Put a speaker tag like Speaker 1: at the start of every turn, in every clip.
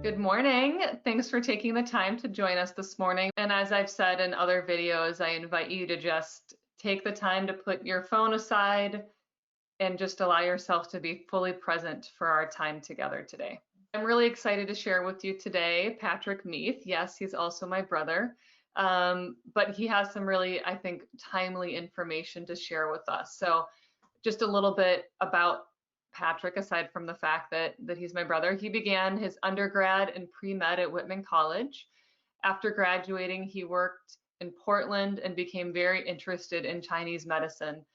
Speaker 1: Good morning. Thanks for taking the time to join us this morning. And as I've said in other videos, I invite you to just take the time to put your phone aside and just allow yourself to be fully present for our time together today. I'm really excited to share with you today Patrick Meath. Yes, he's also my brother, but he has some really, I think, timely information to share with us. So just a little bit about Patrick, aside from the fact that he's my brother. He began his undergrad and pre-med at Whitman College. After graduating, he worked in Portland and became very interested in Chinese medicine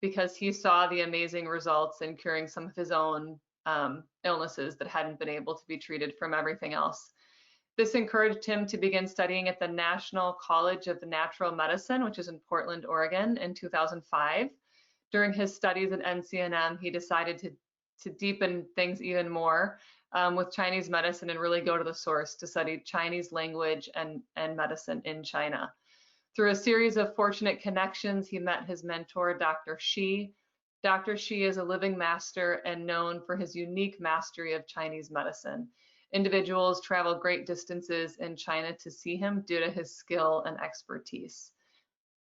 Speaker 1: because he saw the amazing results in curing some of his own illnesses that hadn't been able to be treated from everything else. This encouraged him to begin studying at the National College of Natural Medicine, which is in Portland, Oregon, in 2005. During his studies at NCNM, he decided to deepen things even more with Chinese medicine and really go to the source to study Chinese language and medicine in China. Through a series of fortunate connections, he met his mentor, Dr. Qi. Dr. Qi is a living master and known for his unique mastery of Chinese medicine. Individuals travel great distances in China to see him due to his skill and expertise.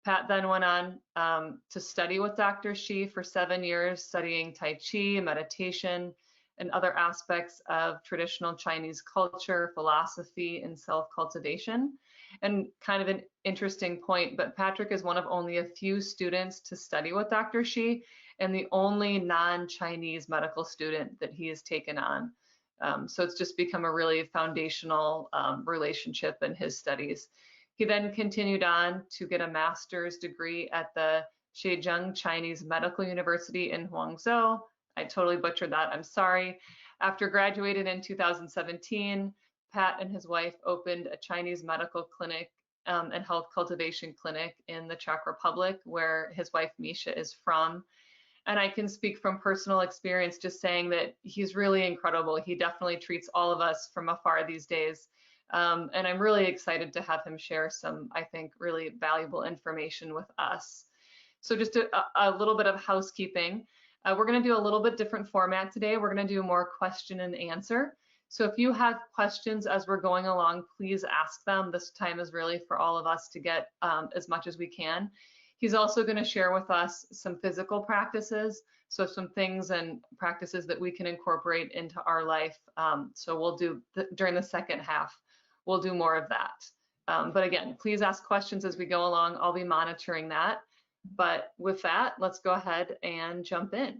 Speaker 1: Pat then went on to study with Dr. Qi for 7 years, studying Tai Chi, meditation, and other aspects of traditional Chinese culture, philosophy, and self-cultivation. And kind of an interesting point, but Patrick is one of only a few students to study with Dr. Qi and the only non-Chinese medical student that he has taken on. So it's just become a really foundational relationship in his studies. He then continued on to get a master's degree at the Qi-Gong Chinese Medical University in Guangzhou. I totally butchered that, I'm sorry. After graduating in 2017, Pat and his wife opened a Chinese medical clinic and health cultivation clinic in the Czech Republic, where his wife Misha is from. And I can speak from personal experience just saying that he's really incredible. He definitely treats all of us from afar these days. And I'm really excited to have him share some, I think, really valuable information with us. So just a little bit of housekeeping. We're going to do a little bit different format today. We're going to do more question and answer. So if you have questions as we're going along, please ask them. This time is really for all of us to get as much as we can. He's also going to share with us some physical practices, so some things and practices that we can incorporate into our life. So we'll do, during the second half, we'll do more of that. But again, please ask questions as we go along. I'll be monitoring that. But with that, let's go ahead and jump in.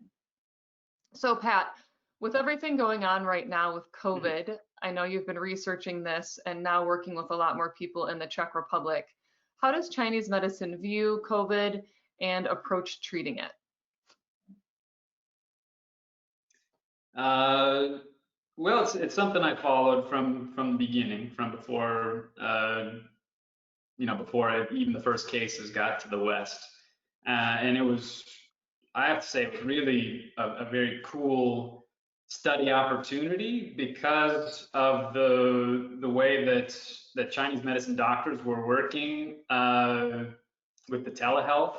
Speaker 1: So Pat, with everything going on right now with COVID, I know you've been researching this and now working with a lot more people in the Czech Republic. How does Chinese medicine view COVID and approach treating it?
Speaker 2: Well, it's something I followed from the beginning, from before before even the first cases got to the West, and it was, I have to say, it was really a very cool study opportunity because of the way that Chinese medicine doctors were working with the telehealth,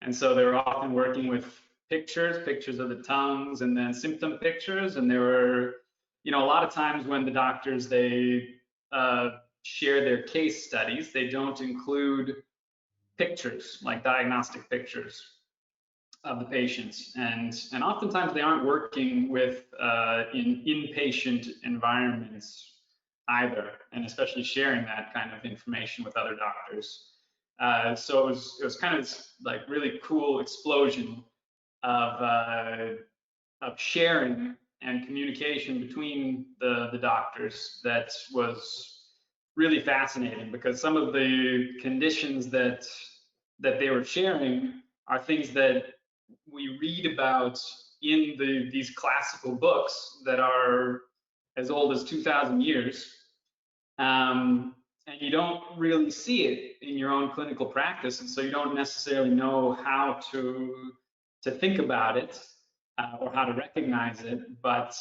Speaker 2: and so they were often working with pictures of the tongues and then symptom pictures, and there were a lot of times when the doctors they share their case studies, they don't include pictures, like diagnostic pictures of the patients, and oftentimes they aren't working with in inpatient environments either, and especially sharing that kind of information with other doctors. So it was kind of this, like, really cool explosion of sharing and communication between the doctors that was really fascinating, because some of the conditions that they were sharing are things that we read about in these classical books that are as old as 2,000 years, and you don't really see it in your own clinical practice, and so you don't necessarily know how to think about it or how to recognize it. But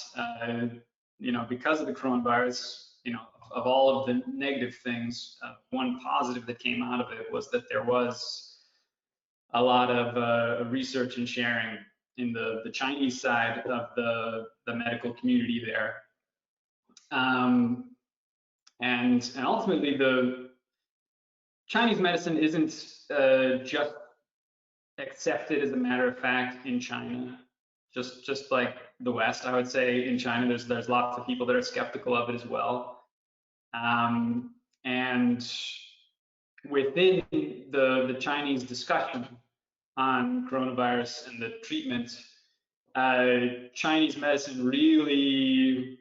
Speaker 2: because of the coronavirus, of all of the negative things, one positive that came out of it was that there was a lot of research and sharing in the Chinese side of the medical community there. And ultimately, the Chinese medicine isn't just accepted as a matter of fact in China, just like the West. I would say in China, there's lots of people that are skeptical of it as well. And within the Chinese discussion on coronavirus and the treatment, Chinese medicine really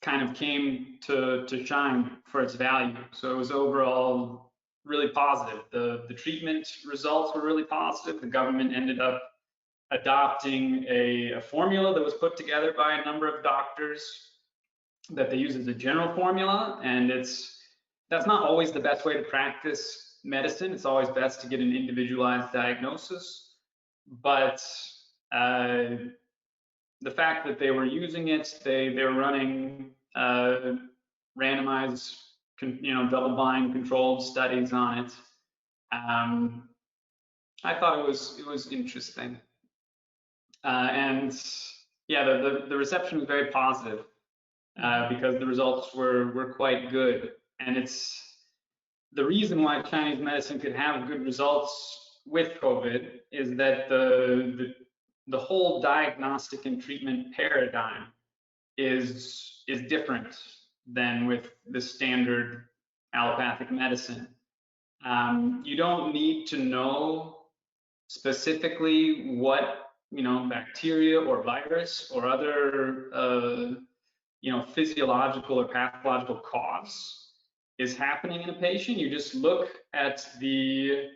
Speaker 2: kind of came to shine for its value. So it was overall really positive. The treatment results were really positive. The government ended up adopting a formula that was put together by a number of doctors that they use as a general formula, and that's not always the best way to practice medicine. It's always best to get an individualized diagnosis, but the fact that they were using it, they were running randomized, double-blind controlled studies on it. I thought it was interesting, and yeah, the reception was very positive because the results were quite good, and it's the reason why Chinese medicine could have good results with COVID is that the whole diagnostic and treatment paradigm is different than with the standard allopathic medicine. You don't need to know specifically what bacteria or virus or other physiological or pathological cause is happening in a patient. You just look at the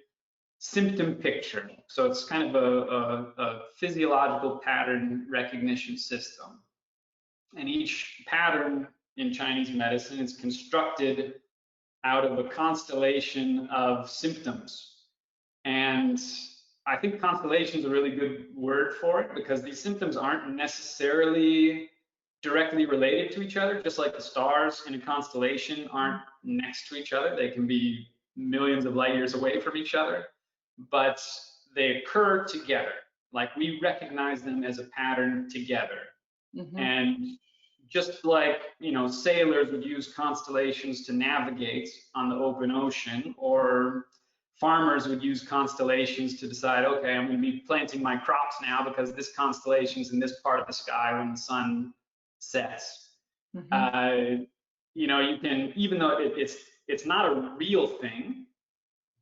Speaker 2: symptom picture. So it's kind of a physiological pattern recognition system. And each pattern in Chinese medicine is constructed out of a constellation of symptoms. And I think constellation is a really good word for it because these symptoms aren't necessarily directly related to each other, just like the stars in a constellation aren't next to each other. They can be millions of light years away from each other, but they occur together. Like we recognize them as a pattern together. Mm-hmm. And just like, sailors would use constellations to navigate on the open ocean, or farmers would use constellations to decide, okay, I'm going to be planting my crops now because this constellation's in this part of the sky when the sun sets. Mm-hmm. You can, even though it's not a real thing,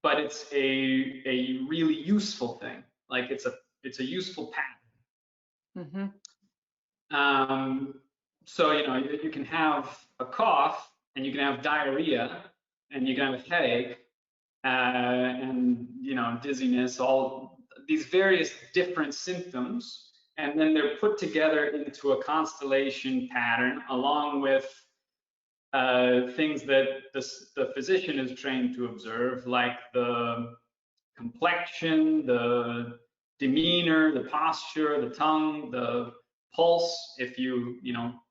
Speaker 2: but it's a really useful thing. Like it's a useful pattern. Mm-hmm. So you can have a cough, and you can have diarrhea, and you can have a headache, and dizziness, all these various different symptoms, and then they're put together into a constellation pattern along with things that the physician is trained to observe, like the complexion, the demeanor, the posture, the tongue, the pulse, if you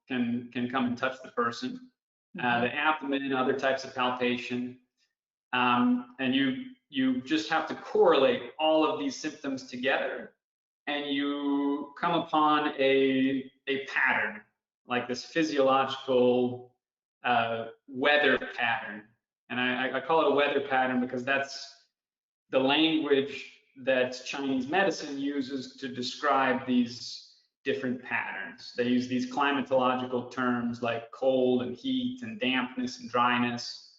Speaker 2: can come and touch the person, mm-hmm. The abdomen, other types of palpation, and you just have to correlate all of these symptoms together, and you come upon a pattern, like this physiological weather pattern. And I call it a weather pattern because that's the language that Chinese medicine uses to describe these different patterns. They use these climatological terms like cold and heat and dampness and dryness,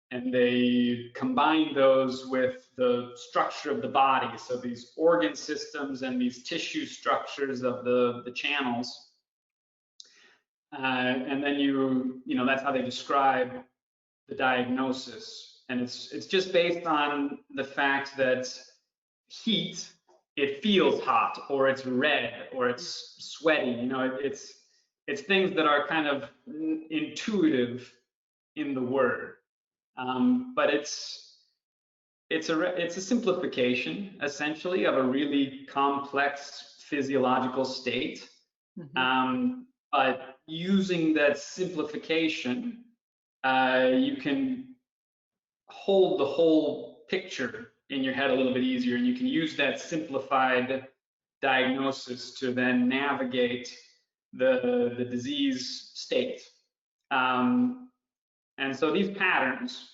Speaker 2: and they combine those with the structure of the body. So these organ systems and these tissue structures of the channels. And then that's how they describe the diagnosis. And it's just based on the fact that heat, it feels hot, or it's red, or it's sweaty. It's things that are kind of intuitive in the word, but it's a simplification essentially of a really complex physiological state. Mm-hmm. But using that simplification, you can hold the whole picture in your head a little bit easier, and you can use that simplified diagnosis to then navigate the disease state. And so these patterns,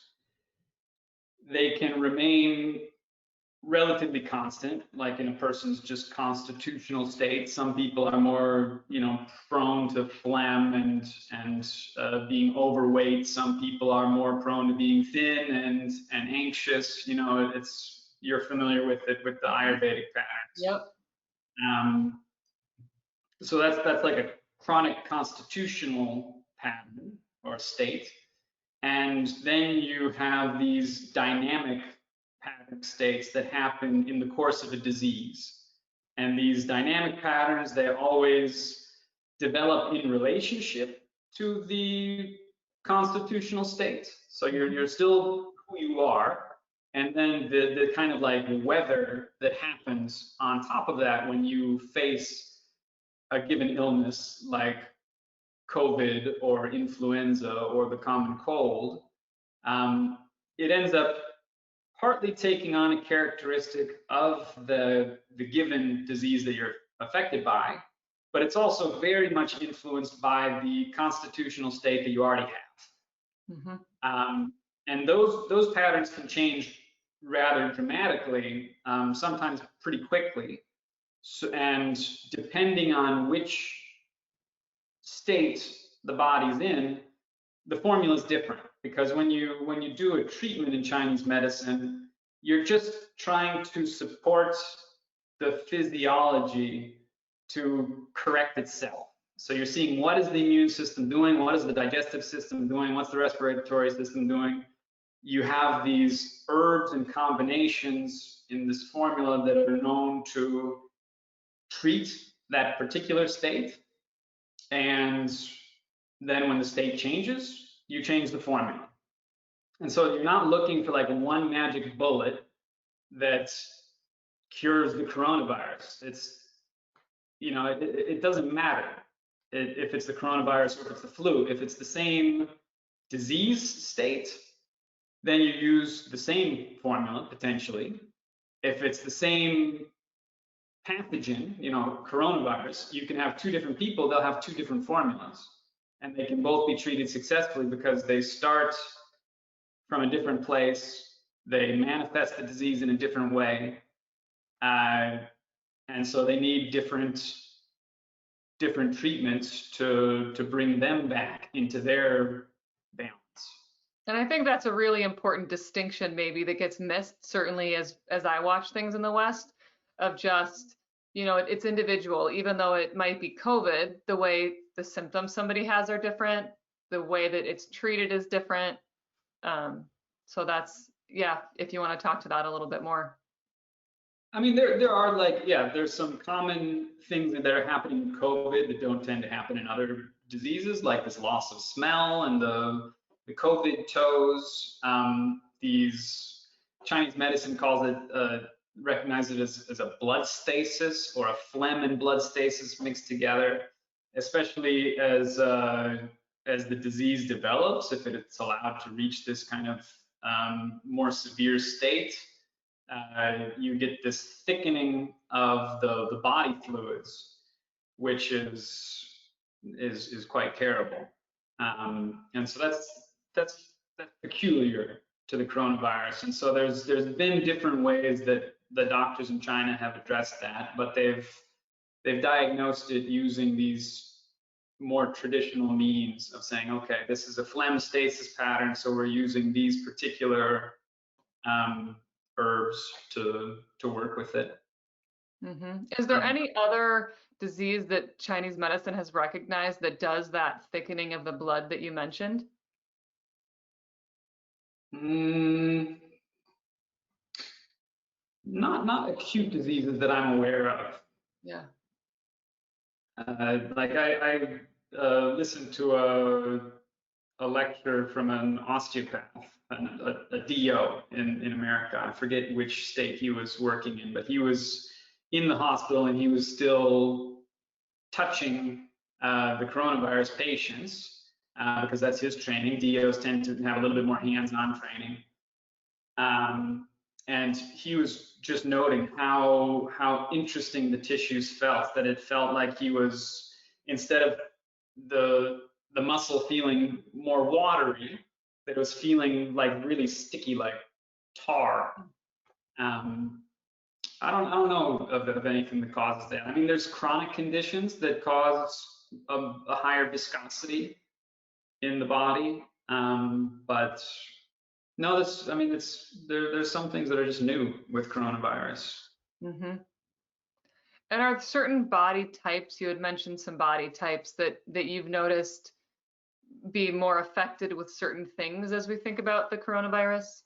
Speaker 2: they can remain relatively constant, like in a person's just constitutional state. Some people are more, prone to phlegm and being overweight. Some people are more prone to being thin and anxious. You're familiar with it with the Ayurvedic patterns.
Speaker 1: Yep.
Speaker 2: So that's like a chronic constitutional pattern or state. And then you have these dynamic pattern states that happen in the course of a disease. And these dynamic patterns, they always develop in relationship to the constitutional state. So you're still who you are. And then the kind of like weather that happens on top of that when you face a given illness like COVID or influenza or the common cold, it ends up partly taking on a characteristic of the given disease that you're affected by, but it's also very much influenced by the constitutional state that you already have.
Speaker 1: Mm-hmm.
Speaker 2: And those patterns can change rather dramatically, sometimes pretty quickly. So, and depending on which state the body's in, the formula is different, because when you do a treatment in Chinese medicine, you're just trying to support the physiology to correct itself. So you're seeing what is the immune system doing, what is the digestive system doing, what's the respiratory system doing. You have these herbs and combinations in this formula that are known to treat that particular state. And then when the state changes, you change the formula. And so you're not looking for like one magic bullet that cures the coronavirus. It doesn't matter if it's the coronavirus or if it's the flu. If it's the same disease state, then you use the same formula potentially. If it's the same pathogen, coronavirus, you can have two different people, they'll have two different formulas. And they can both be treated successfully because they start from a different place, they manifest the disease in a different way, and so they need different treatments to bring them back into their balance.
Speaker 1: And I think that's a really important distinction maybe that gets missed, certainly as I watch things in the West, of just, it's individual. Even though it might be COVID, the way the symptoms somebody has are different, the way that it's treated is different. So that's, yeah, if you want to talk to that a little bit more.
Speaker 2: I mean, there are there's some common things that are happening with COVID that don't tend to happen in other diseases, like this loss of smell and the COVID toes. These Chinese medicine calls it, recognizes it as a blood stasis or a phlegm and blood stasis mixed together, especially as the disease develops, if it's allowed to reach this kind of more severe state. You get this thickening of the body fluids, which is quite terrible. And so that's peculiar to the coronavirus. And so there's been different ways that the doctors in China have addressed that, but they've diagnosed it using these more traditional means of saying, okay, this is a phlegm stasis pattern, so we're using these particular herbs to work with it.
Speaker 1: Mm-hmm. Is there any other disease that Chinese medicine has recognized that does that thickening of the blood that you mentioned?
Speaker 2: Not acute diseases that I'm aware of.
Speaker 1: Yeah.
Speaker 2: I listened to a lecture from an osteopath, a DO in America. I forget which state he was working in, but he was in the hospital and he was still touching the coronavirus patients because that's his training. DOs tend to have a little bit more hands-on training. And he was just noting how interesting the tissues felt, that it felt like he was, instead of the the muscle feeling more watery, that it was feeling like really sticky, like tar. Um, I don't know of anything that causes that. I mean, there's chronic conditions that cause a higher viscosity in the body, but no, I mean, there's some things that are just new with coronavirus.
Speaker 1: Mm-hmm. And are certain body types, you had mentioned some body types that you've noticed be more affected with certain things as we think about the coronavirus?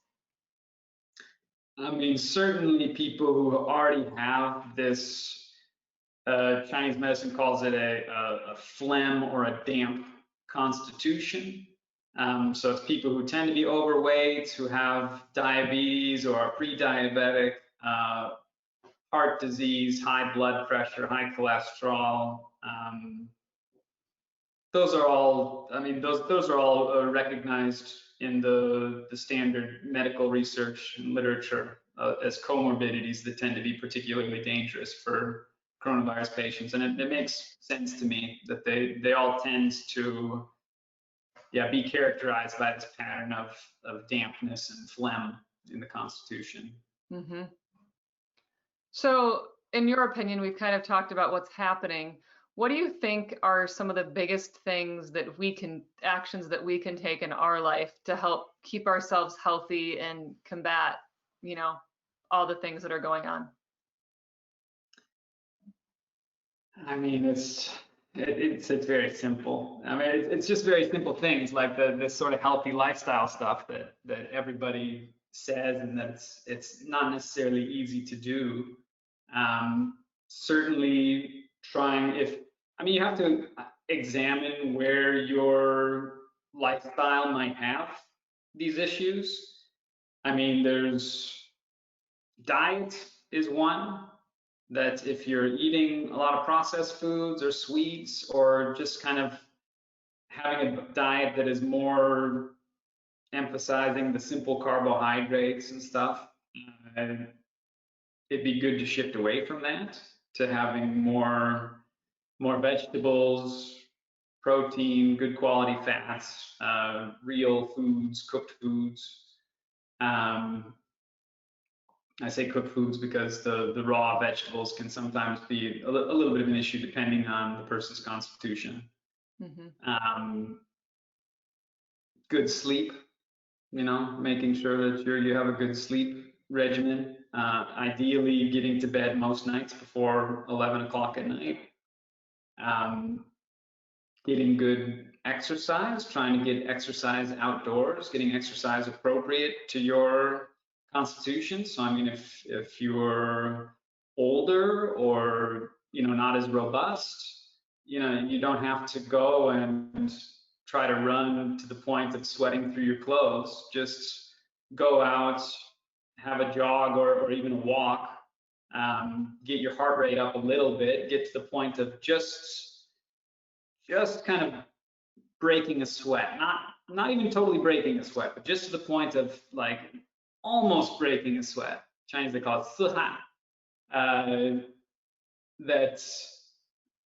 Speaker 2: I mean, certainly people who already have this, Chinese medicine calls it a phlegm or a damp constitution. So it's people who tend to be overweight, who have diabetes or are pre-diabetic, heart disease, high blood pressure, high cholesterol. Those are all, I mean, those are all recognized in the standard medical research and literature as comorbidities that tend to be particularly dangerous for coronavirus patients. And it makes sense to me that they all tend to, yeah, be characterized by this pattern of dampness and phlegm in the constitution.
Speaker 1: Mm-hmm. So, in your opinion, we've kind of talked about what's happening. What do you think are some of the biggest things that actions that we can take in our life to help keep ourselves healthy and combat, you know, all the things that are going on?
Speaker 2: I mean, it's very simple. I mean, it's just very simple things like this sort of healthy lifestyle stuff that everybody says, and it's not necessarily easy to do. Certainly trying if I mean, you have to examine where your lifestyle might have these issues. I mean, there's diet is one that if you're eating a lot of processed foods or sweets or just kind of having a diet that is more emphasizing the simple carbohydrates and stuff, uh, it'd be good to shift away from that to having more vegetables, protein, good quality fats, real foods, cooked foods. Um, I say cooked foods because the raw vegetables can sometimes be a little bit of an issue depending on the person's constitution.
Speaker 1: Mm-hmm.
Speaker 2: Good sleep, making sure that you have a good sleep regimen. Ideally, getting to bed most nights before 11 o'clock at night. Getting good exercise, trying to get exercise outdoors, getting exercise appropriate to your constitution. So I mean, if you're older or not as robust, you don't have to go and try to run to the point of sweating through your clothes. Just go out, have a jog or even a walk, get your heart rate up a little bit, get to the point of just kind of breaking a sweat, not even totally breaking a sweat, but just to the point of like almost breaking a sweat. Chinese they call it 自汗, that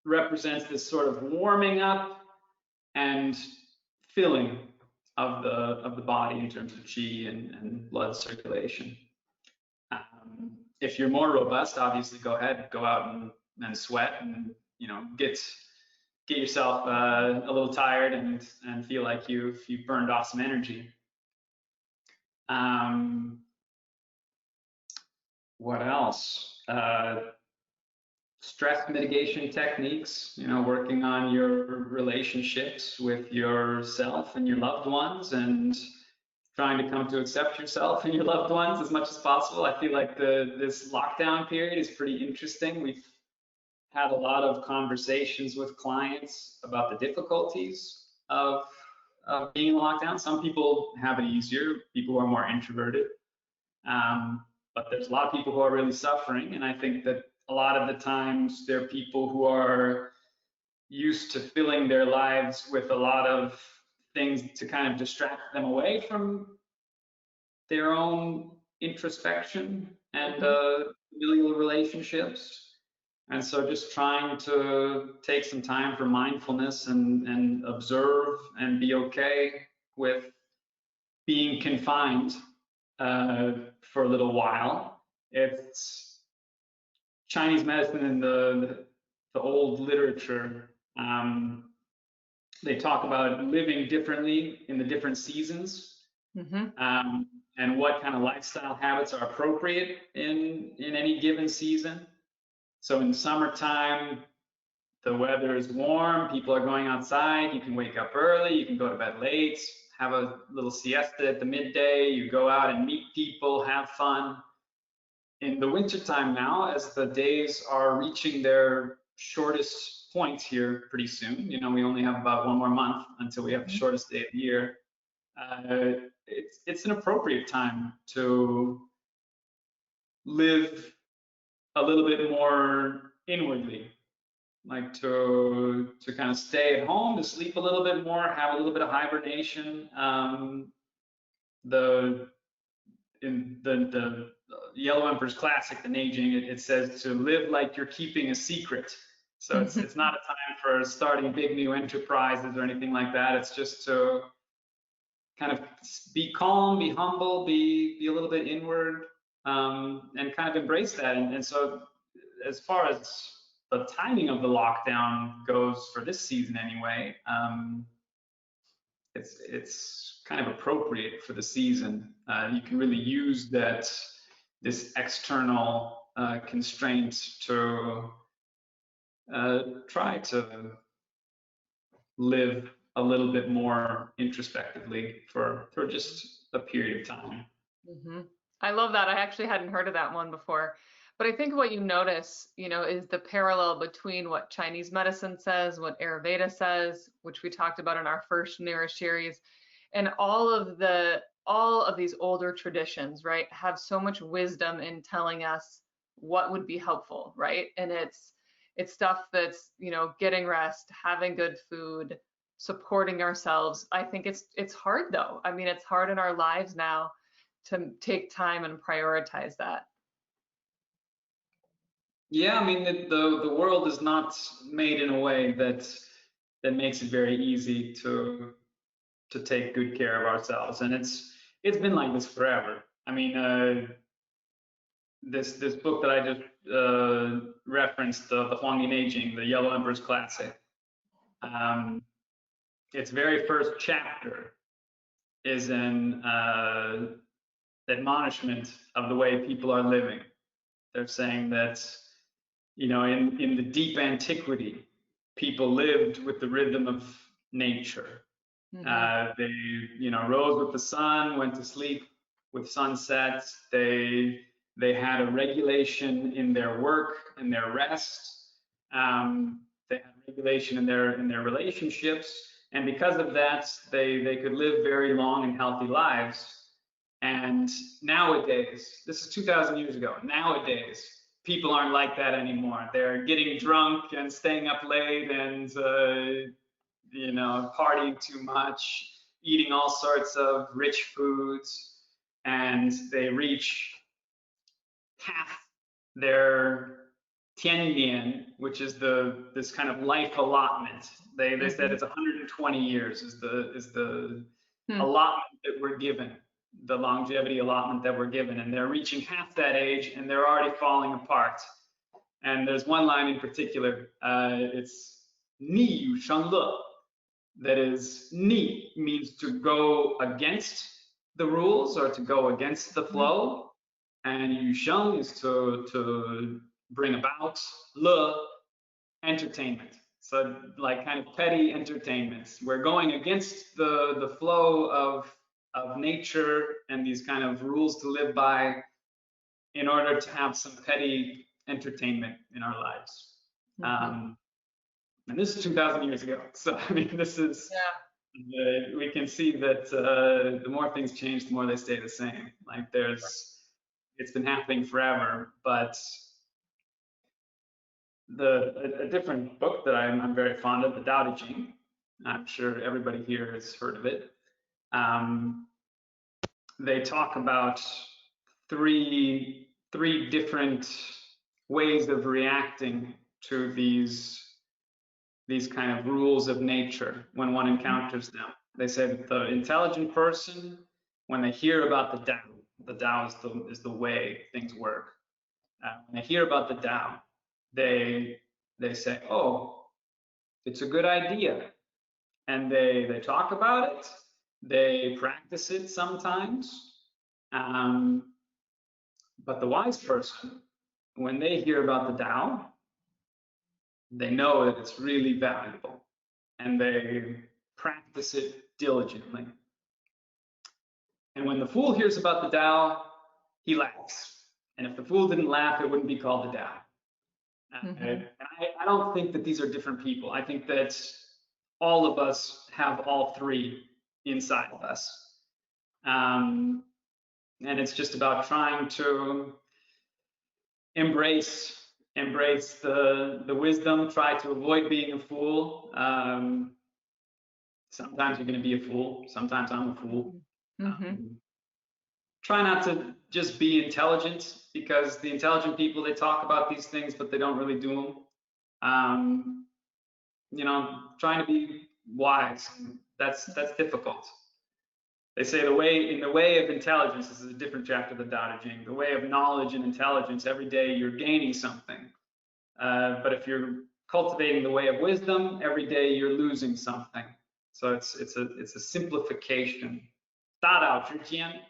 Speaker 2: represents this sort of warming up and filling of the body in terms of qi and blood circulation. If you're more robust, obviously go ahead, go out and sweat and get yourself a little tired and feel like you've burned off some energy. What else? Stress mitigation techniques, working on your relationships with yourself and your loved ones and trying to come to accept yourself and your loved ones as much as possible. I feel like this lockdown period is pretty interesting. We've had a lot of conversations with clients about the difficulties of being in lockdown. Some people have it easier, people who are more introverted. But there's a lot of people who are really suffering. And I think that a lot of the times there are people who are used to filling their lives with a lot of things to kind of distract them away from their own introspection and familial relationships. And so just trying to take some time for mindfulness and observe and be okay with being confined for a little while. It's Chinese medicine in the old literature. They talk about living differently in the different seasons, um, and what kind of lifestyle habits are appropriate in any given season. So in summertime, the weather is warm, people are going outside, you can wake up early, you can go to bed late, have a little siesta at the midday, you go out and meet people, have fun. In the wintertime now, as the days are reaching their shortest points here pretty soon, you know, we only have about one more month until we have the shortest day of the year. It's an appropriate time to live a little bit more inwardly, like to kind of stay at home, to sleep a little bit more, have a little bit of hibernation. The in the Yellow Emperor's Classic, The Aging, it says to live like you're keeping a secret. So it's not a time for starting big new enterprises or anything like that. It's just to kind of be calm, be humble, be a little bit inward, and kind of embrace that. And so, as far as the timing of the lockdown goes for this season, anyway, it's kind of appropriate for the season. You can really use this external constraint to try to live a little bit more introspectively for just a period of time.
Speaker 1: I love that. I actually hadn't heard of that one before. But I think what you notice, is the parallel between what Chinese medicine says, what Ayurveda says, which we talked about in our first Nourish series, and all of these older traditions, right, have so much wisdom in telling us what would be helpful, right? And it's stuff that's, getting rest, having good food, supporting ourselves. I think it's hard though. I mean, it's hard in our lives now to take time and prioritize that.
Speaker 2: Yeah, I mean the world is not made in a way that makes it very easy to take good care of ourselves, and it's been like this forever. I mean, this book that I just referenced, the Huang Aging, the Yellow Emperor's Classic. Its very first chapter is an admonishment of the way people are living. They're saying that, in the deep antiquity, people lived with the rhythm of nature. They, rose with the sun, went to sleep with sunset. They had a regulation in their work and their rest. They had regulation in their relationships, and because of that, they could live very long and healthy lives. And nowadays, this is 2,000 years ago. Nowadays, people aren't like that anymore. They're getting drunk and staying up late and partying too much, eating all sorts of rich foods, and they reach half their tiandian, which is this kind of life allotment. They said it's 120 years is the allotment that we're given, the longevity allotment that we're given, and they're reaching half that age and they're already falling apart. And there's one line in particular, it's Ni Yu Sheng Le. That is, Ni means to go against the rules or to go against the flow, and Yu Sheng is to bring about Le, entertainment. So like kind of petty entertainments. We're going against the flow of nature and these kind of rules to live by in order to have some petty entertainment in our lives. And this is 2,000 years ago. So, I mean, this is, we can see that the more things change, the more they stay the same. Like it's been happening forever, but a different book that I'm very fond of, the Tao Te Ching. I'm sure everybody here has heard of it. They talk about three different ways of reacting to these kind of rules of nature when one encounters them. They say that the intelligent person, when they hear about the Tao is the way things work. When they hear about the Tao, they say, "Oh, it's a good idea," and they talk about it. They practice it sometimes. But the wise person, when they hear about the Tao, they know that it's really valuable, and they practice it diligently. And when the fool hears about the Tao, he laughs. And if the fool didn't laugh, it wouldn't be called the Tao. And I don't think that these are different people. I think that all of us have all three inside of us. And it's just about trying to embrace the wisdom, try to avoid being a fool. Sometimes you're going to be a fool. Sometimes I'm a fool. Try not to just be intelligent, because the intelligent people, they talk about these things, but they don't really do them. Trying to be wise, that's difficult. They say in the way of intelligence, this is a different chapter of the Tao Te Ching, the way of knowledge and intelligence, every day you're gaining something. But if you're cultivating the way of wisdom, every day you're losing something. So it's a simplification. Da Dao Zhijian,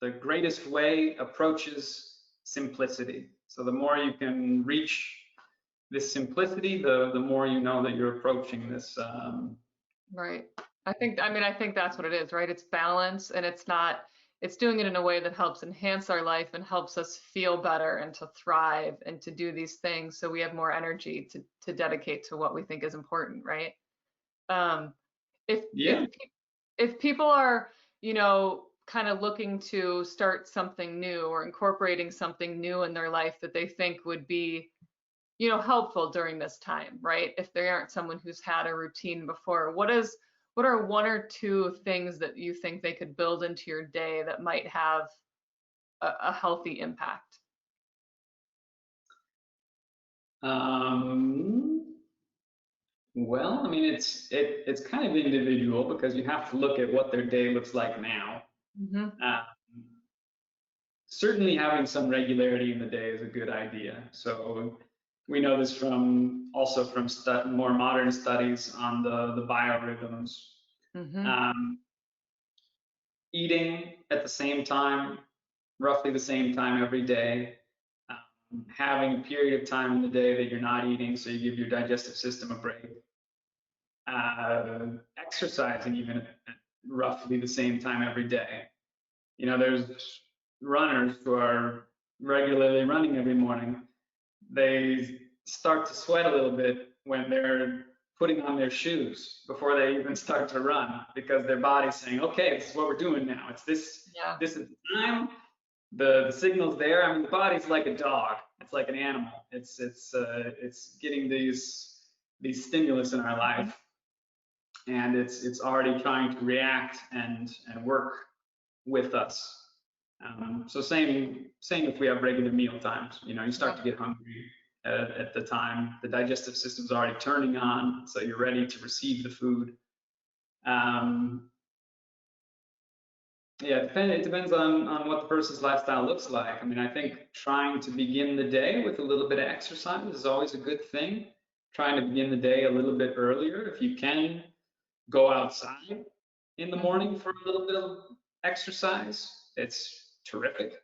Speaker 2: the greatest way approaches simplicity. So the more you can reach this simplicity, the more you know that you're approaching this.
Speaker 1: Right. I think that's what it is, right? It's balance, and it's doing it in a way that helps enhance our life and helps us feel better and to thrive and to do these things so we have more energy to dedicate to what we think is important, right? Um, if
Speaker 2: Yeah.
Speaker 1: if people are, kind of looking to start something new or incorporating something new in their life that they think would be, helpful during this time, right? If they aren't someone who's had a routine before, what are one or two things that you think they could build into your day that might have a healthy impact?
Speaker 2: Well, I mean, it's kind of individual, because you have to look at what their day looks like now. Uh, Certainly having some regularity in the day is a good idea. So we know this from more modern studies on the biorhythms. Eating at the same time, roughly the same time every day, having a period of time in the day that you're not eating, so you give your digestive system a break, exercising even at roughly the same time every day. There's runners who are regularly running every morning. They start to sweat a little bit when they're putting on their shoes before they even start to run, because their body's saying, okay, this is what we're doing now. It's this, this is the time. The signal's there. I mean, the body's like a dog. It's like an animal. It's getting these stimulus in our life, and it's already trying to react and work with us. So same if we have regular meal times. You start to get hungry at the time. The digestive system's already turning on, so you're ready to receive the food. It depends on what the person's lifestyle looks like. I mean, I think trying to begin the day with a little bit of exercise is always a good thing. Trying to begin the day a little bit earlier. If you can, go outside in the morning for a little bit of exercise. It's terrific.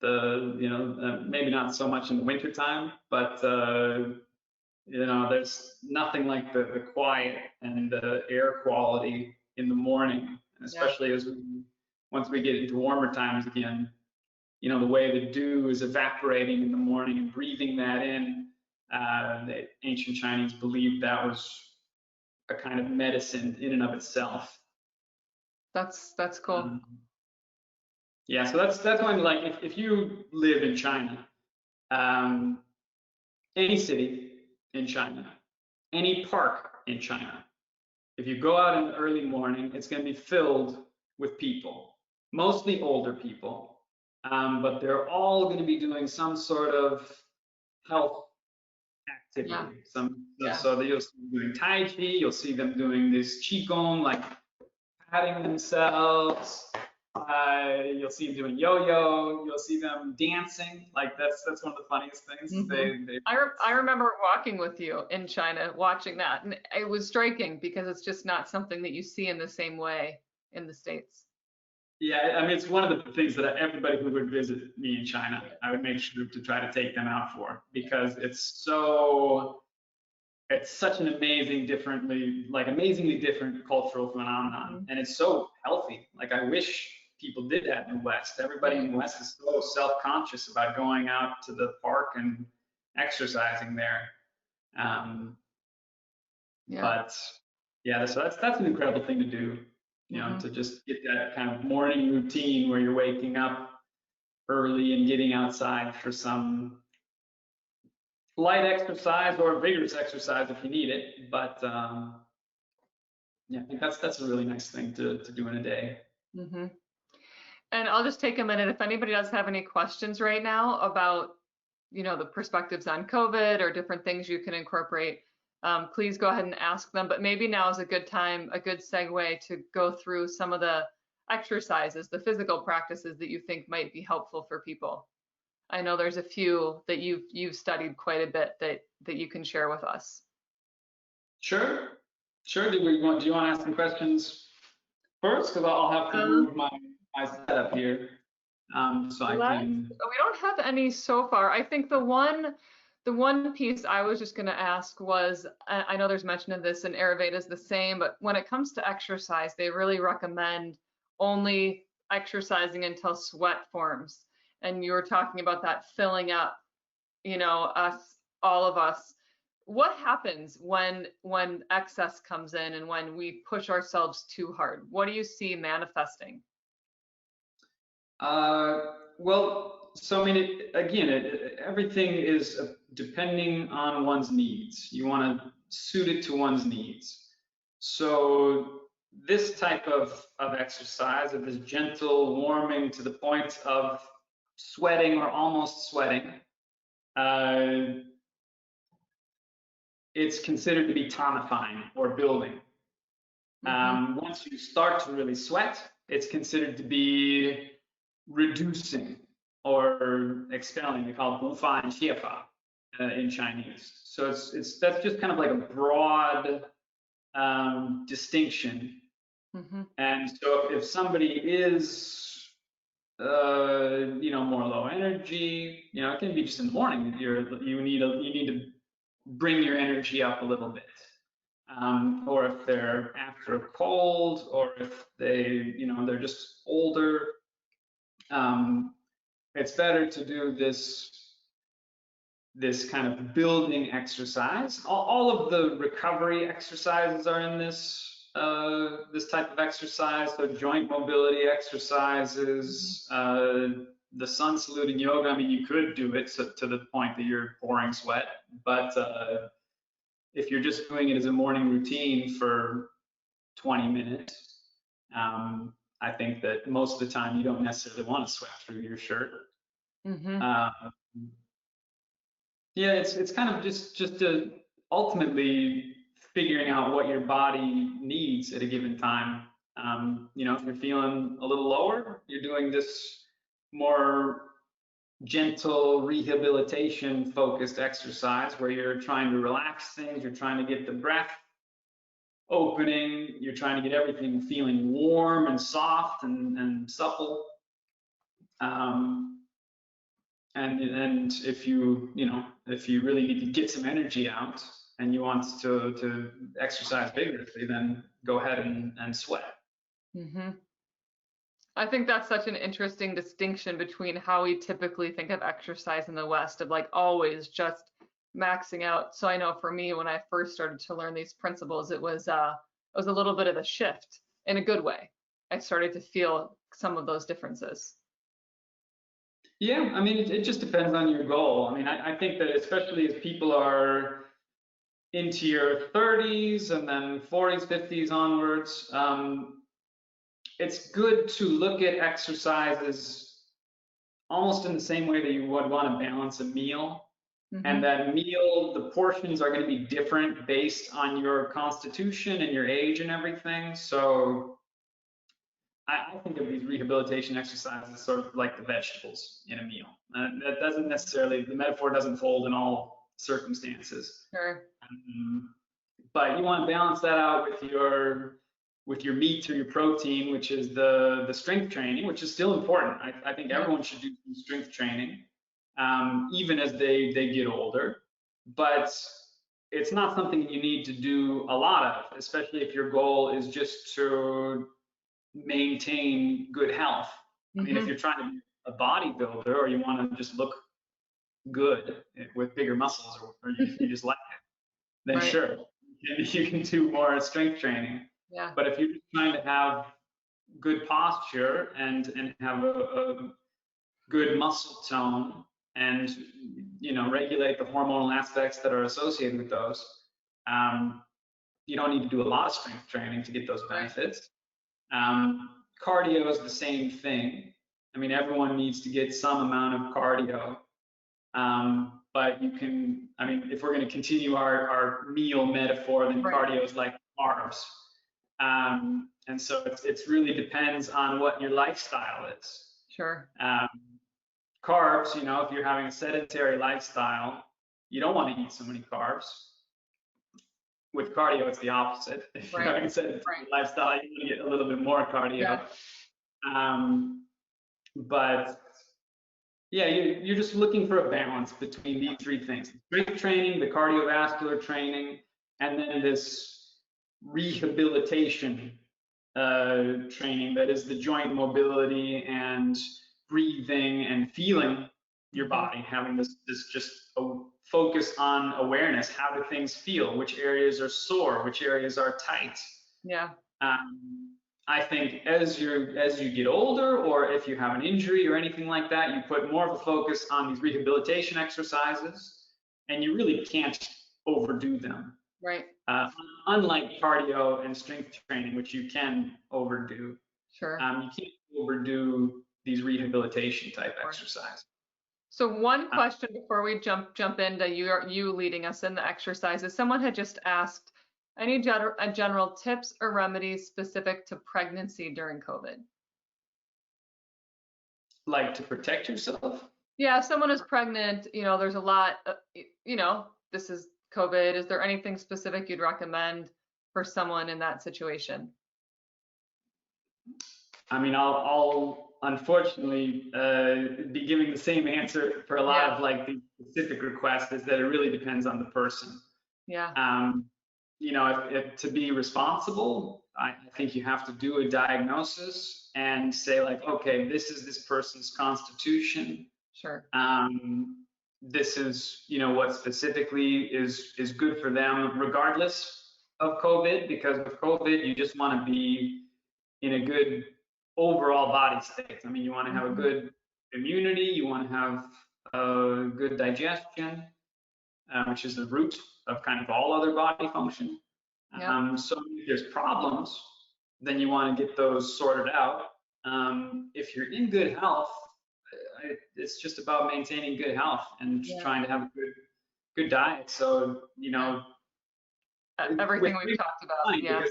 Speaker 2: Maybe not so much in the wintertime, but there's nothing like the quiet and the air quality in the morning, and especially once we get into warmer times again. The way the dew is evaporating in the morning and breathing that in. The ancient Chinese believed that was a kind of medicine in and of itself.
Speaker 1: That's cool.
Speaker 2: Yeah, so that's when, like, if you live in China, any city in China, any park in China, if you go out in the early morning, it's going to be filled with people, mostly older people, but they're all going to be doing some sort of health activity.
Speaker 1: Yeah.
Speaker 2: So that you'll see them doing Tai Chi, you'll see them doing this Qi-Gong, like patting themselves. You'll see them doing yo-yo. You'll see them dancing. Like that's one of the funniest things.
Speaker 1: I remember walking with you in China, watching that, and it was striking because it's just not something that you see in the same way in the States.
Speaker 2: Yeah, I mean, it's one of the things that everybody who would visit me in China, I would make sure to try to take them out for, because it's such an amazingly different cultural phenomenon, and it's so healthy. Like, I wish people did that in the West. Everybody in the West is so self-conscious about going out to the park and exercising there. But yeah, so that's an incredible thing to do, to just get that kind of morning routine where you're waking up early and getting outside for some light exercise or vigorous exercise if you need it. But yeah, I think that's a really nice thing to do in a day.
Speaker 1: And I'll just take a minute. If anybody does have any questions right now about, the perspectives on COVID or different things you can incorporate, please go ahead and ask them. But maybe now is a good time, a good segue to go through some of the exercises, the physical practices that you think might be helpful for people. I know there's a few that you've studied quite a bit that you can share with us.
Speaker 2: Sure. Do you want to ask some questions first? Because I'll have to move my setup here. So I can.
Speaker 1: We don't have any so far. I think the one piece I was just going to ask was, I know there's mention of this, and Ayurveda is the same, but when it comes to exercise, they really recommend only exercising until sweat forms. And you were talking about that filling up, all of us. What happens when excess comes in and when we push ourselves too hard? What do you see manifesting?
Speaker 2: Well, so I mean, everything is depending on one's needs. You want to suit it to one's needs. So this type of exercise, of this gentle warming to the point of sweating or almost sweating, it's considered to be tonifying or building. Once you start to really sweat, it's considered to be reducing or expelling. They call it 补法 and 泻法 in Chinese. So that's just kind of like a broad distinction. And so if somebody is more low energy, it can be just in the morning. You need to bring your energy up a little bit. Or if they're after a cold, or if they're just older, it's better to do this kind of building exercise. All of the recovery exercises are in this type of exercise. So joint mobility exercises, the sun saluting yoga. I mean, you could do it to the point that you're pouring sweat, but if you're just doing it as a morning routine for 20 minutes, I think that most of the time you don't necessarily want to sweat through your shirt. Yeah, it's kind of just ultimately figuring out what your body needs at a given time. If you're feeling a little lower, you're doing this more gentle rehabilitation focused exercise where you're trying to relax things, you're trying to get the breath opening, you're trying to get everything feeling warm and soft and supple. And if you really need to get some energy out and you want to exercise vigorously, then go ahead and sweat.
Speaker 1: I think that's such an interesting distinction between how we typically think of exercise in the West, of like always just maxing out. So I know for me, when I first started to learn these principles, it was a little bit of a shift in a good way. I started to feel some of those differences.
Speaker 2: Yeah, I mean, it just depends on your goal. I mean, I think that especially as people are into your 30s and then 40s, 50s onwards, it's good to look at exercises almost in the same way that you would want to balance a meal. And that meal, the portions are going to be different based on your constitution and your age and everything. So I think of these rehabilitation exercises sort of like the vegetables in a meal. That doesn't necessarily, the metaphor doesn't hold in all circumstances.
Speaker 1: Sure.
Speaker 2: But you want to balance that out with your meat or your protein, which is the strength training, which is still important. I think everyone should do some strength training, even as they get older. But it's not something you need to do a lot of, especially if your goal is just to maintain good health. I mean, if you're trying to be a bodybuilder or you want to just look good with bigger muscles, or you just like it, then sure, you can do more strength training.
Speaker 1: Yeah.
Speaker 2: But if you're just trying to have good posture and have a good muscle tone and regulate the hormonal aspects that are associated with those, you don't need to do a lot of strength training to get those benefits. Cardio is the same thing. I mean, everyone needs to get some amount of cardio. But you can, I mean, if we're going to continue our meal metaphor, then cardio is like carbs. And so it's really depends on what your lifestyle is.
Speaker 1: Sure.
Speaker 2: Carbs, if you're having a sedentary lifestyle, you don't want to eat so many carbs. With cardio, it's the opposite. If you're having a sedentary lifestyle, you want to get a little bit more cardio. But yeah, you're just looking for a balance between these three things: strength training, the cardiovascular training, and then this rehabilitation training that is the joint mobility and breathing and feeling your body, having this just a focus on awareness. How do things feel? Which areas are sore? Which areas are tight?
Speaker 1: Yeah.
Speaker 2: I think as you get older, or if you have an injury or anything like that, you put more of a focus on these rehabilitation exercises, and you really can't overdo them.
Speaker 1: Right.
Speaker 2: Unlike cardio and strength training, which you can overdo.
Speaker 1: Sure.
Speaker 2: You can't overdo these rehabilitation type exercises.
Speaker 1: So one question before we jump into you leading us in the exercises, someone had just asked, any general tips or remedies specific to pregnancy during COVID?
Speaker 2: Like to protect yourself?
Speaker 1: Yeah, if someone is pregnant, there's a lot, this is COVID. Is there anything specific you'd recommend for someone in that situation?
Speaker 2: I mean, I'll unfortunately be giving the same answer for a lot of like the specific requests, is that it really depends on the person.
Speaker 1: Yeah.
Speaker 2: If to be responsible, I think you have to do a diagnosis and say like, okay, this is this person's constitution.
Speaker 1: Sure.
Speaker 2: This is, what specifically is good for them regardless of COVID, because with COVID, you just want to be in a good overall body state. I mean, you want to have a good immunity, you want to have a good digestion, which is the root of kind of all other body function. So if there's problems, then you want to get those sorted out. If you're in good health, it's just about maintaining good health and just trying to have a good diet. So,
Speaker 1: everything we've talked about. Yeah.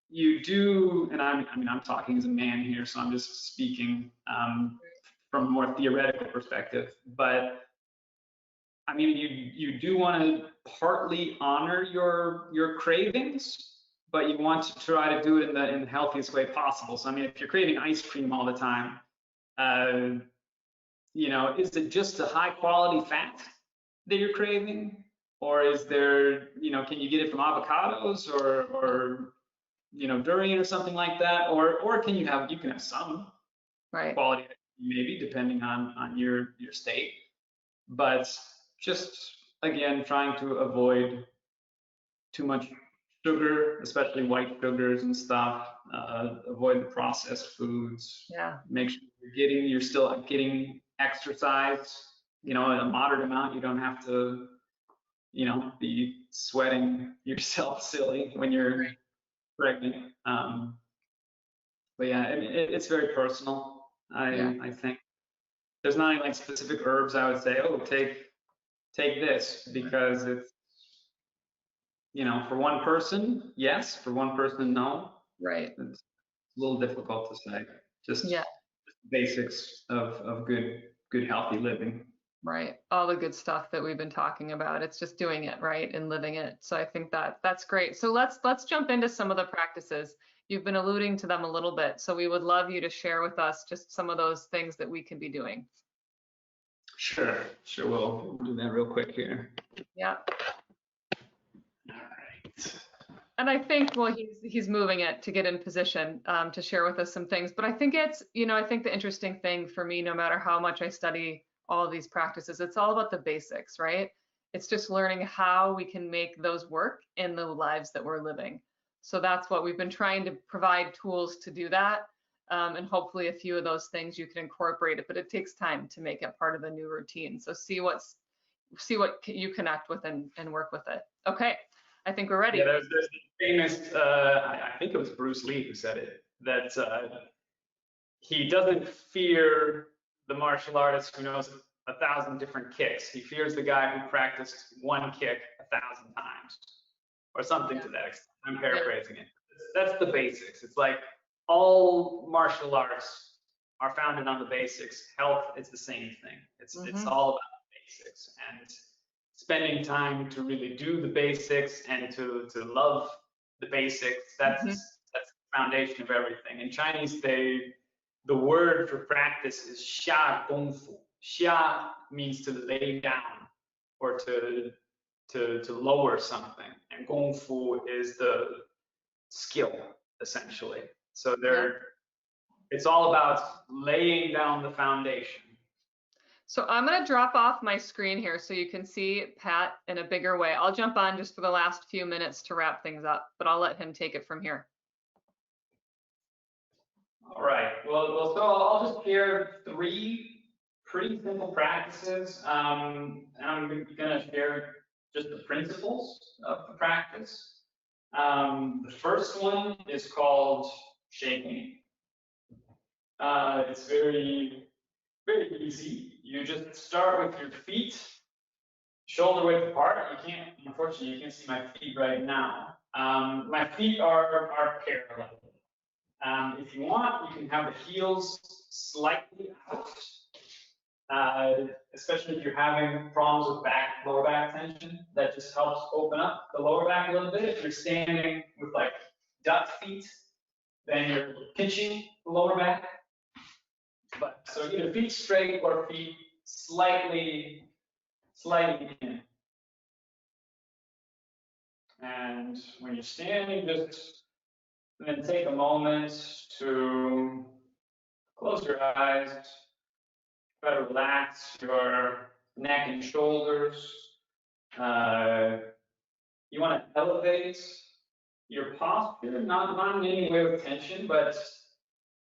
Speaker 2: You do, and I'm talking as a man here, so I'm just speaking from a more theoretical perspective. But I mean, you do want to partly honor your cravings, but you want to try to do it in the healthiest way possible. So I mean, if you're craving ice cream all the time, is it just a high quality fat that you're craving, or is there, can you get it from avocados or durian or something like that, or can you have some quality, maybe depending on your state, but just again trying to avoid too much sugar, especially white sugars and stuff. Avoid the processed foods.
Speaker 1: Yeah.
Speaker 2: Make sure you're still getting exercise, in a moderate amount. You don't have to, be sweating yourself silly when you're pregnant. But yeah, it's very personal. I think there's not any like specific herbs I would say, oh, take take this, because it's, for one person, yes, for one person, no.
Speaker 1: Right.
Speaker 2: It's a little difficult to say. Just
Speaker 1: Yeah.
Speaker 2: basics of good healthy living.
Speaker 1: Right. All the good stuff that we've been talking about. It's just doing it right and living it. So I think that's great. So let's jump into some of the practices. You've been alluding to them a little bit. So we would love you to share with us just some of those things that we can be doing.
Speaker 2: Sure. We'll do that real quick here.
Speaker 1: Yeah.
Speaker 2: All right.
Speaker 1: And I think, well, he's moving it to get in position to share with us some things. But I think it's, I think the interesting thing for me, no matter how much I study all of these practices, it's all about the basics, right? It's just learning how we can make those work in the lives that we're living. So that's what we've been trying to provide tools to do that. And hopefully a few of those things you can incorporate it, but it takes time to make it part of a new routine. So see what you connect with and work with it. Okay. I think we're ready.
Speaker 2: Yeah, there's the famous, I think it was Bruce Lee who said it, that he doesn't fear the martial artist who knows 1,000 different kicks. He fears the guy who practiced one kick 1,000 times, or something to that extent. I'm paraphrasing it. That's the basics. It's like all martial arts are founded on the basics. Health is the same thing. It's all about the basics, and spending time to really do the basics and to love the basics. That's the foundation of everything. In Chinese, the word for practice is xia gongfu. Xia means to lay down or to lower something, and gongfu is the skill, essentially. So it's all about laying down the foundation.
Speaker 1: So I'm going to drop off my screen here so you can see Pat in a bigger way. I'll jump on just for the last few minutes to wrap things up, but I'll let him take it from here.
Speaker 2: All right. Well, so I'll just share 3 pretty simple practices, and I'm going to share just the principles of the practice. The first one is called shaking. It's very, very easy. You just start with your feet shoulder width apart. Unfortunately, you can't see my feet right now. My feet are parallel. If you want, you can have the heels slightly out, especially if you're having problems with lower back tension. That just helps open up the lower back a little bit. If you're standing with like duck feet, then you're pinching the lower back. But so either feet straight or feet slightly in. And when you're standing, just then take a moment to close your eyes, try to relax your neck and shoulders. You want to elevate your posture, not in any way with tension, but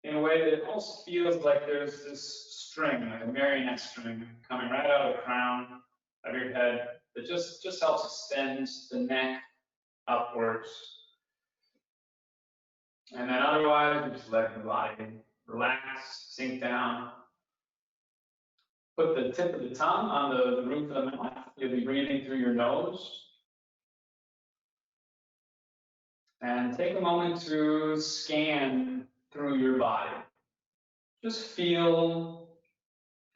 Speaker 2: in a way that it also feels like there's this string, like a marionette string, coming right out of the crown of your head that just helps extend the neck upwards. And then otherwise, you just let the body relax, sink down. Put the tip of the tongue on the roof of the mouth. You'll be breathing through your nose. And take a moment to scan through your body. Just feel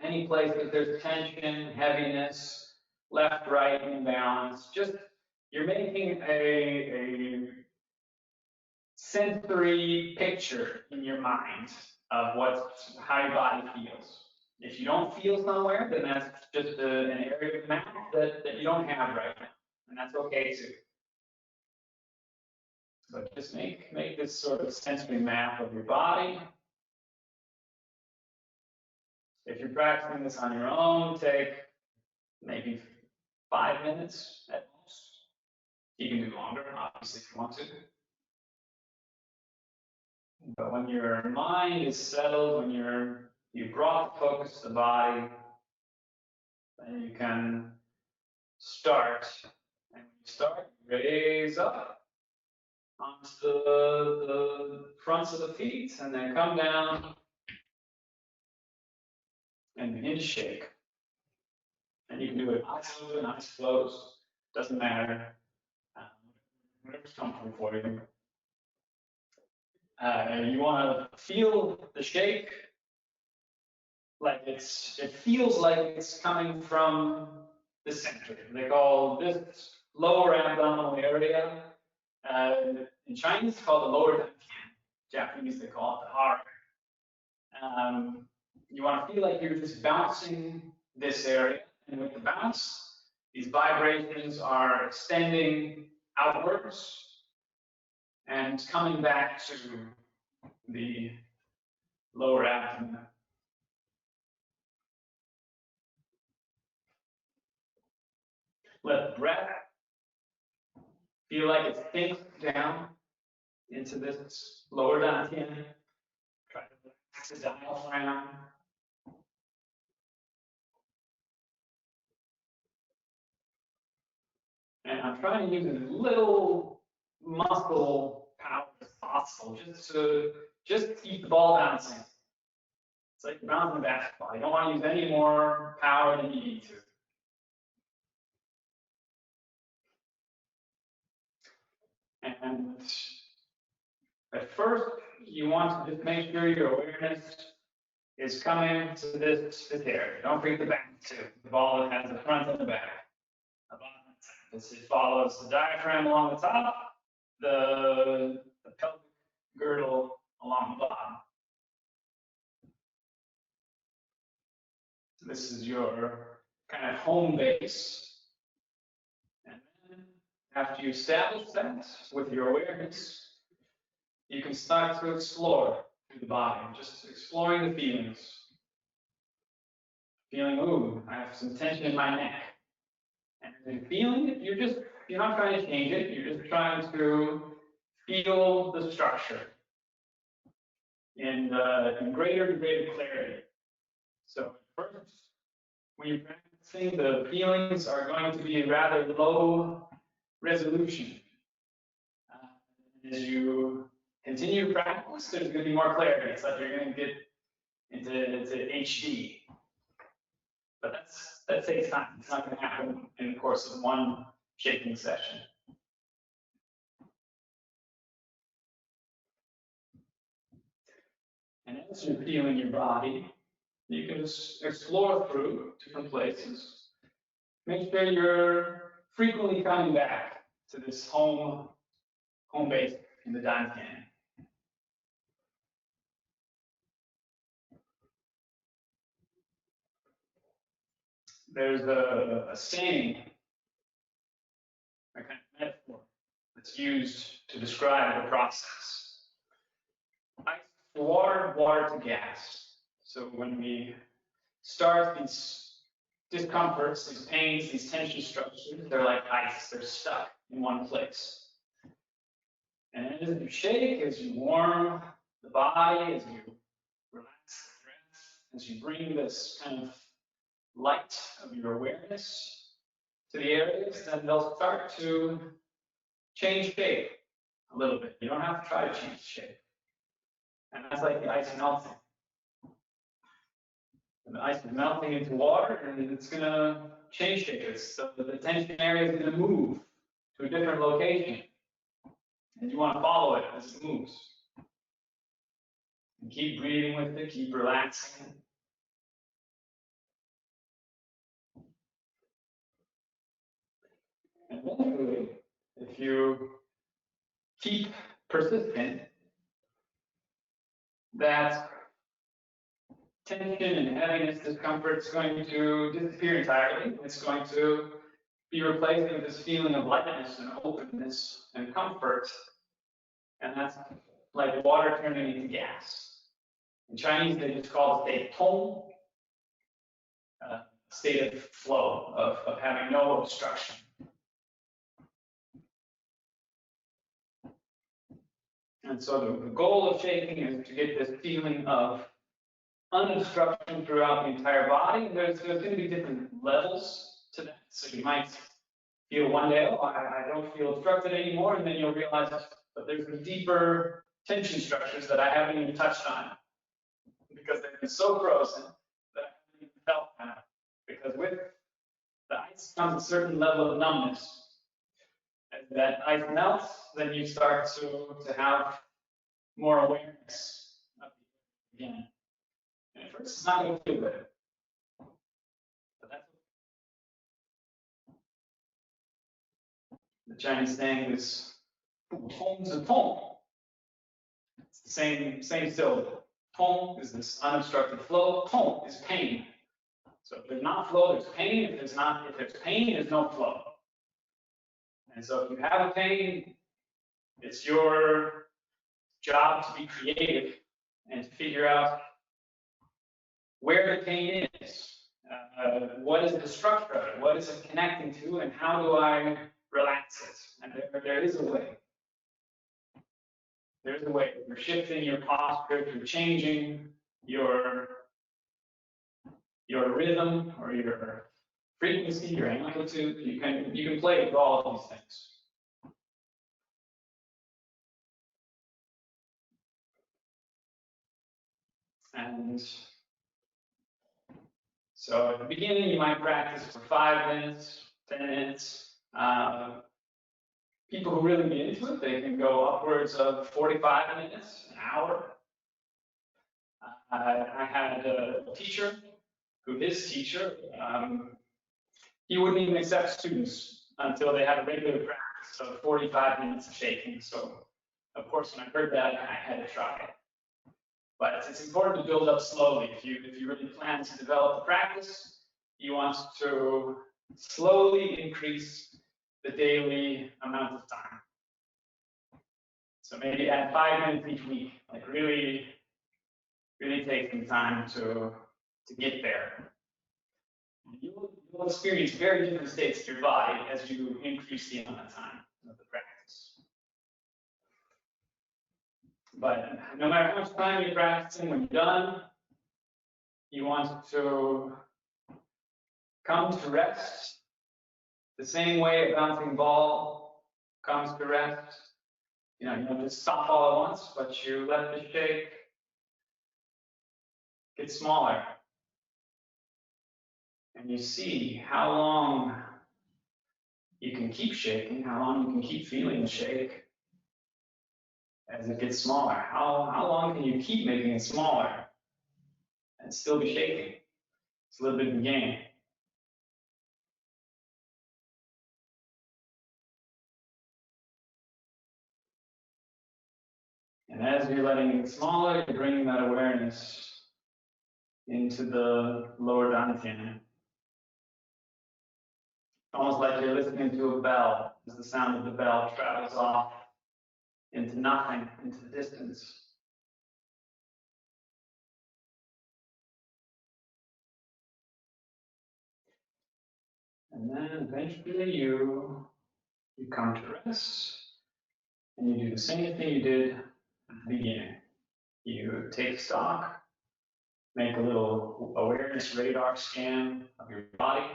Speaker 2: any place that there's tension, heaviness, left, right, imbalance. Just you're making a sensory picture in your mind of how your body feels. If you don't feel somewhere, then that's just an area of the map that you don't have right now, and that's okay too. But just make this sort of sensory map of your body. If you're practicing this on your own, take maybe 5 minutes at most. You can do longer, obviously, if you want to. But when your mind is settled, when you brought the focus to the body, then you can start. And when you start, raise up onto the fronts of the feet, and then come down and begin to shake. And you can do it eyes open, eyes closed, doesn't matter. Whatever's comfortable for you. You want to feel the shake like it feels like it's coming from the center. They call this lower abdominal area, in Chinese it's called the lower dantian. Japanese they call it the heart. You want to feel like you're just bouncing this area, and with the bounce, these vibrations are extending outwards and coming back to the lower abdomen. Let the breath feel like it sinks down into this lower dantian. Try to relax the diaphragm. And I'm trying to use as little muscle power as possible just to keep the ball bouncing. It's like bouncing a basketball. You don't want to use any more power than you need to. And at first, you want to just make sure your awareness is coming to this area. Don't forget the back too. The ball that has the front and the back. It follows the diaphragm along the top, the pelvic girdle along the bottom. So this is your kind of home base. And then after you establish that with your awareness, you can start to explore through the body, just exploring the feelings. Feeling, ooh, I have some tension in my neck. And then feeling it, you're not trying to change it, you're just trying to feel the structure in greater and greater clarity. So first, when you're practicing, the feelings are going to be rather low resolution. As you continue to practice, there's going to be more clarity. It's like you're going to get into HD. But that takes time. It's not going to happen in the course of one shaking session. And as you're feeling your body, you can just explore through different places. Make sure you're frequently coming back to this home base in the dantian. There's a saying, a kind of metaphor that's used to describe the process. Ice to water, water to gas. So when we start these discomforts, these pains, these tension structures, they're like ice, they're stuck in one place. And as you shake, as you warm the body, as you relax the breath, as you bring this kind of light of your awareness to the areas, then they'll start to change shape a little bit. You don't have to try to change shape. And that's like the ice melting. And the ice is melting into water, and it's going to change shape. So the tension area is going to move to a different location. And you want to follow it as it moves. And keep breathing with it, keep relaxing. And eventually, if you keep persistent, that tension and heaviness, discomfort is going to disappear entirely. It's going to be replaced with this feeling of lightness and openness and comfort. And that's like water turning into gas. In Chinese, they just call it state tong, state of flow, of having no obstruction. And so the goal of shaking is to get this feeling of unobstruction throughout the entire body. There's going to be different levels to that. So you might feel one day, oh, I don't feel obstructed anymore, and then you'll realize that there's some deeper tension structures that I haven't even touched on because they've been so frozen that I haven't even felt them. Because with the ice comes a certain level of numbness. As that ice melts, then you start to have more awareness of the again. And at first, it's not going to feel good. But that's the Chinese saying is "tong is tong." It's the same syllable. Tong is this unobstructed flow. Tong is pain. So if there's not flow, there's pain. If there's pain, there's no flow. And so if you have a pain, it's your job to be creative and to figure out where the pain is. What is the structure of it? What is it connecting to? And how do I relax it? And there is a way. There's a way. You're shifting your posture, you're changing your rhythm or your frequency, your amplitude. You can play with all of these things. And so at the beginning, you might practice for 5 minutes, 10 minutes. People who really get into it, they can go upwards of 45 minutes, an hour. I had a teacher his teacher, he wouldn't even accept students until they had a regular practice of 45 minutes of shaking. So, of course, when I heard that, I had to try it. But it's important to build up slowly. If you really plan to develop a practice, you want to slowly increase the daily amount of time. So maybe add 5 minutes each week, like really take some time to get there. You'll experience very different states of your body as you increase the amount of time of the practice. But no matter how much time you're practicing, when you're done, you want to come to rest the same way a bouncing ball comes to rest. You don't just stop all at once, but you let the shake get smaller. And you see how long you can keep shaking, how long you can keep feeling the shake as it gets smaller. How long can you keep making it smaller and still be shaking? It's a little bit of a game. And as you're letting it get smaller, you're bringing that awareness into the lower dantian. Almost like you're listening to a bell as the sound of the bell travels off into nothing, into the distance. And then eventually you come to rest, and you do the same thing you did at the beginning. You take stock, make a little awareness radar scan of your body.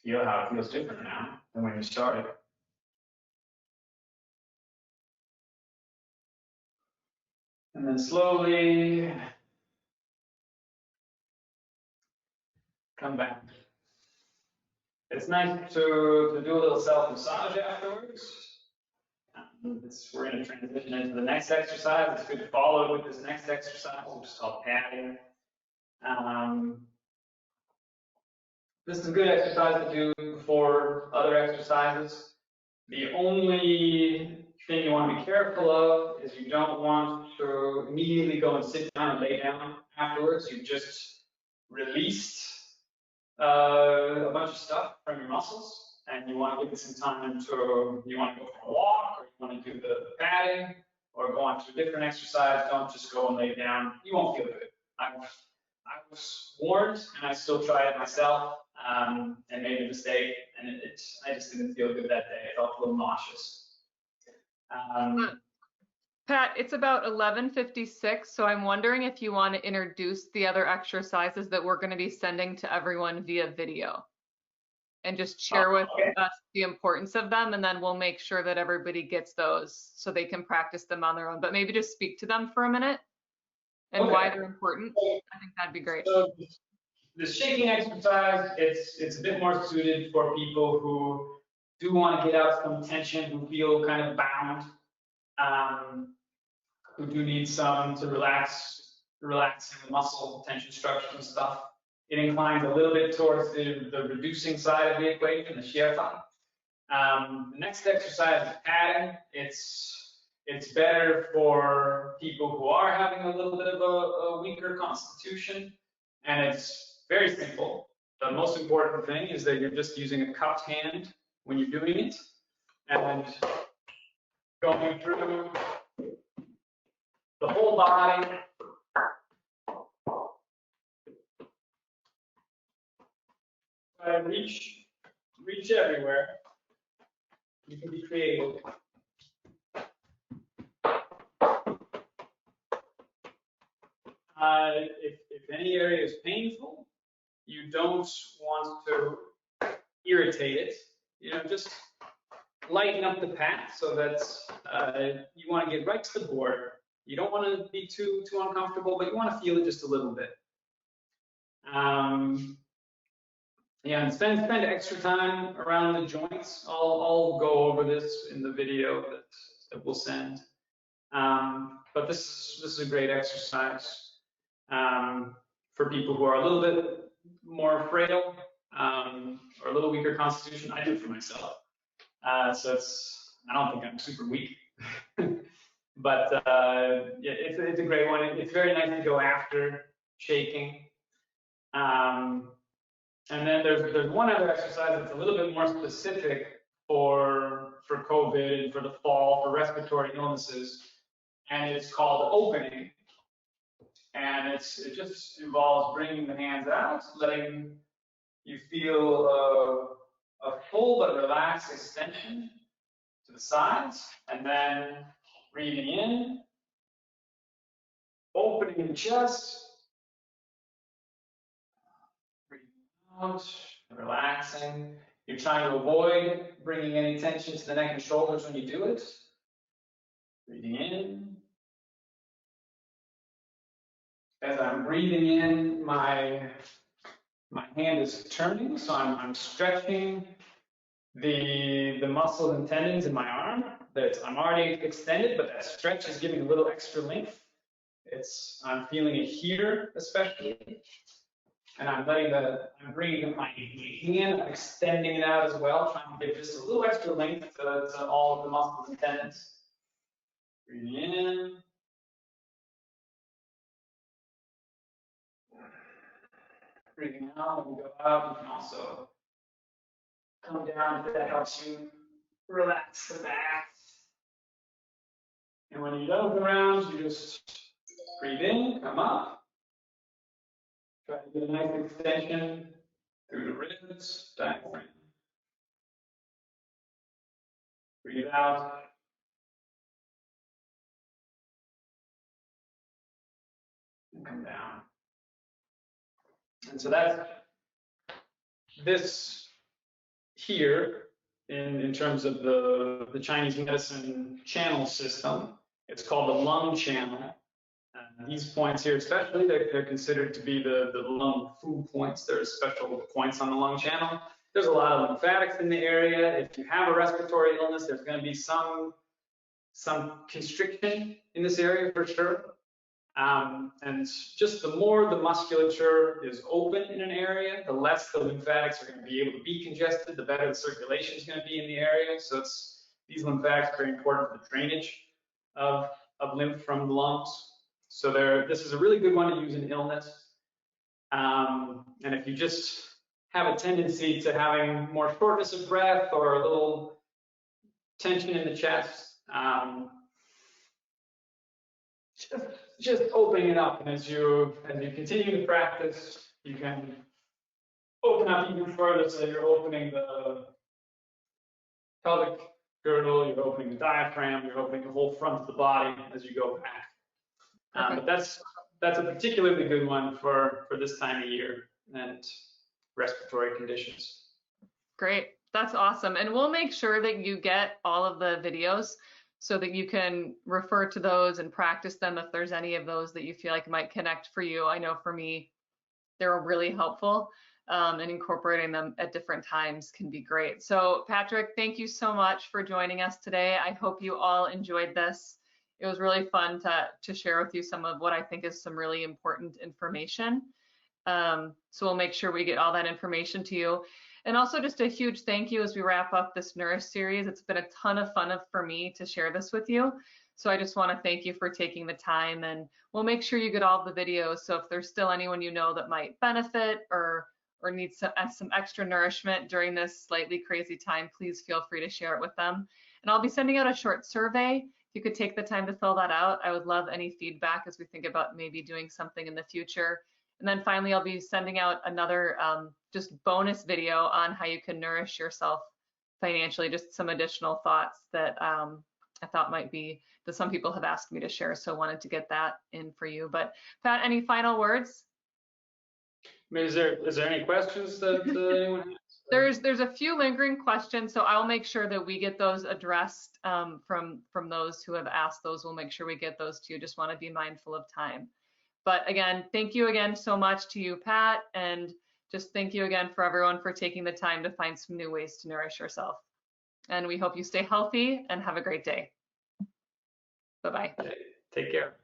Speaker 2: Feel how it feels different now than when you started. And then slowly come back. It's nice to do a little self-massage afterwards. We're going to transition into the next exercise. It's good to follow with this next exercise, which is called padding. This is a good exercise to do before other exercises. The only thing you want to be careful of is you don't want to immediately go and sit down and lay down afterwards. You've just released a bunch of stuff from your muscles, and you want to give it some time to, you want to go for a walk, or you want to do the padding, or go on to a different exercise. Don't just go and lay down. You won't feel good. I was warned, and I still tried it myself, and made a mistake, and I just didn't feel good that day. I felt a little nauseous.
Speaker 1: Pat, it's about 11:56, so I'm wondering if you want to introduce the other exercises that we're going to be sending to everyone via video, and just share with us the importance of them, and then we'll make sure that everybody gets those so they can practice them on their own. But maybe just speak to them for a minute and why they're important. I think that'd be great.
Speaker 2: So the shaking exercise, it's a bit more suited for people who do want to get out some tension, who feel kind of bound, who do need some to relaxing the muscle tension structure and stuff. It inclines a little bit towards the reducing side of the equation, the Qi-Gong. The next exercise is padding. It's better for people who are having a little bit of a weaker constitution, and it's very simple. The most important thing is that you're just using a cupped hand when you're doing it, and going through the whole body. Try to reach everywhere. You can be creative. If any area is painful, you don't want to irritate it. You know, just lighten up the path so that you want to get right to the border. You don't want to be too uncomfortable, but you want to feel it just a little bit. Yeah, and spend extra time around the joints. I'll go over this in the video that we'll send. But this is a great exercise for people who are a little bit more frail or a little weaker constitution. I do it for myself. So I don't think I'm super weak. But yeah, it's a great one. It's very nice to go after shaking. And then there's one other exercise that's a little bit more specific for COVID, for the fall, for respiratory illnesses, and it's called opening. And it just involves bringing the hands out, letting you feel a full but relaxed extension to the sides, and then breathing in, opening the chest, breathing out, relaxing. You're trying to avoid bringing any tension to the neck and shoulders when you do it. Breathing in. As I'm breathing in, my hand is turning, so I'm stretching the muscles and tendons in my arm. I'm already extended, but that stretch is giving a little extra length. I'm feeling it here, especially, and I'm bringing my hand, I'm extending it out as well, trying to give just a little extra length to all of the muscles and tendons. Breathing in. Breathing out, when you go out, you can also come down if that helps you relax the back. And when you're done with the rounds, you just breathe in, come up. Try to get a nice extension through the ribs, diaphragm. Breathe out. And come down. And so that's this here in terms of the Chinese medicine channel system. It's called the lung channel. These points here, especially, they're considered to be the lung food points. There's special points on the lung channel. There's a lot of lymphatics in the area. If you have a respiratory illness, there's going to be some constriction in this area for sure. And just the more the musculature is open in an area, the less the lymphatics are going to be able to be congested, the better the circulation is going to be in the area. So these lymphatics are very important for the drainage of lymph from the lungs. So this is a really good one to use in illness. And if you just have a tendency to having more shortness of breath or a little tension in the chest, just opening it up, and as you continue to practice, you can open up even further. So you're opening the pelvic girdle, you're opening the diaphragm, you're opening the whole front of the body as you go back. But that's a particularly good one for this time of year and respiratory conditions.
Speaker 1: Great, that's awesome. And we'll make sure that you get all of the videos so that you can refer to those and practice them if there's any of those that you feel like might connect for you. I know for me, they're really helpful, and incorporating them at different times can be great. So Patrick, thank you so much for joining us today. I hope you all enjoyed this. It was really fun to share with you some of what I think is some really important information. So we'll make sure we get all that information to you. And also just a huge thank you as we wrap up this Nourish series. It's been a ton of fun for me to share this with you. So I just want to thank you for taking the time, and we'll make sure you get all the videos. So if there's still anyone you know that might benefit or needs some extra nourishment during this slightly crazy time, please feel free to share it with them. And I'll be sending out a short survey. If you could take the time to fill that out, I would love any feedback as we think about maybe doing something in the future. And then finally, I'll be sending out another just bonus video on how you can nourish yourself financially, just some additional thoughts that I thought might be that some people have asked me to share. So wanted to get that in for you. But Pat, any final words?
Speaker 2: I mean, is there any questions that anyone has?
Speaker 1: There's a few lingering questions, so I'll make sure that we get those addressed from those who have asked those. We'll make sure we get those to you. Just want to be mindful of time. But again, thank you again so much to you, Pat, and just thank you again for everyone for taking the time to find some new ways to nourish yourself. And we hope you stay healthy and have a great day. Bye-bye.
Speaker 2: Take care.